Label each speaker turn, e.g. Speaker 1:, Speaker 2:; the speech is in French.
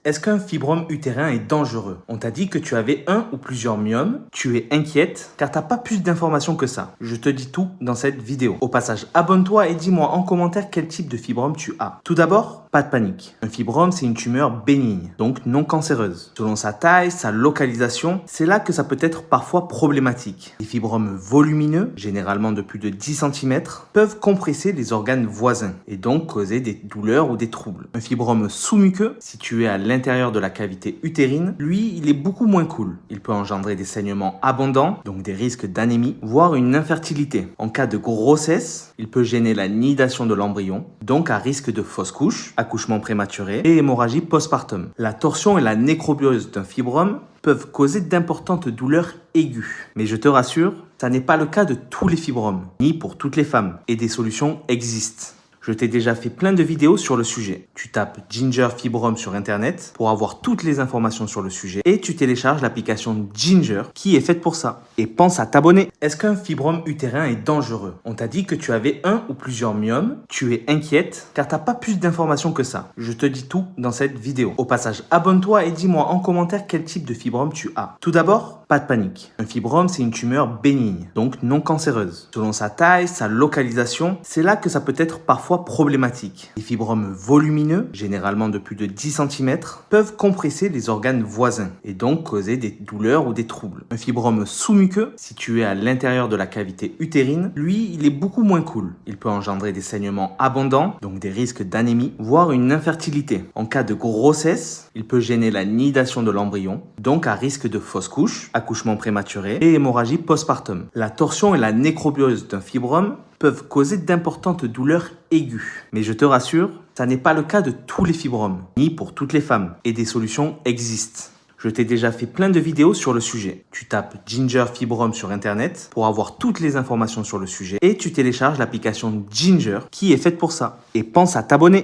Speaker 1: Est-ce qu'un fibrome utérin est dangereux? On t'a dit que tu avais un ou plusieurs myomes, tu es inquiète car t'as pas plus d'informations que ça. Je te dis tout dans cette vidéo. Au passage, abonne-toi et dis-moi en commentaire quel type de fibrome tu as. Tout d'abord, pas de panique. Un fibrome, c'est une tumeur bénigne, donc non cancéreuse. Selon sa taille, sa localisation, c'est là que ça peut être parfois problématique. Les fibromes volumineux, généralement de plus de 10 cm, peuvent compresser les organes voisins et donc causer des douleurs ou des troubles. Un fibrome sous-muqueux, situé à l'intérieur de la cavité utérine, lui, il est beaucoup moins cool. Il peut engendrer des saignements abondants, donc des risques d'anémie, voire une infertilité. En cas de grossesse, il peut gêner la nidation de l'embryon, donc à risque de fausse couche, accouchement prématuré et hémorragie postpartum. La torsion et la nécrobiose d'un fibrome peuvent causer d'importantes douleurs aiguës. Mais je te rassure, ça n'est pas le cas de tous les fibromes, ni pour toutes les femmes, et des solutions existent. Je t'ai déjà fait plein de vidéos sur le sujet. Tu tapes Ginger Fibrome sur internet pour avoir toutes les informations sur le sujet et tu télécharges l'application Ginger qui est faite pour ça. Et pense à t'abonner. Est-ce qu'un fibrome utérin est dangereux? On t'a dit que tu avais un ou plusieurs myomes, tu es inquiète car t'as pas plus d'informations que ça. Je te dis tout dans cette vidéo. Au passage, abonne-toi et dis-moi en commentaire quel type de fibrome tu as. Tout d'abord, pas de panique. Un fibrome, c'est une tumeur bénigne, donc non cancéreuse. Selon sa taille, sa localisation, c'est là que ça peut être parfois problématique. Les fibromes volumineux, généralement de plus de 10 cm, peuvent compresser les organes voisins et donc causer des douleurs ou des troubles. Un fibrome sous-muqueux, situé à l'intérieur de la cavité utérine, lui, il est beaucoup moins cool. Il peut engendrer des saignements abondants, donc des risques d'anémie, voire une infertilité. En cas de grossesse, il peut gêner la nidation de l'embryon, donc à risque de fausse couche, accouchement prématuré et hémorragie postpartum. La torsion et la nécrobiose d'un fibrome peuvent causer d'importantes douleurs aiguës. Mais je te rassure, ça n'est pas le cas de tous les fibromes, ni pour toutes les femmes, et des solutions existent. Je t'ai déjà fait plein de vidéos sur le sujet. Tu tapes Ginger Fibrome sur internet pour avoir toutes les informations sur le sujet et tu télécharges l'application Ginger qui est faite pour ça. Et pense à t'abonner.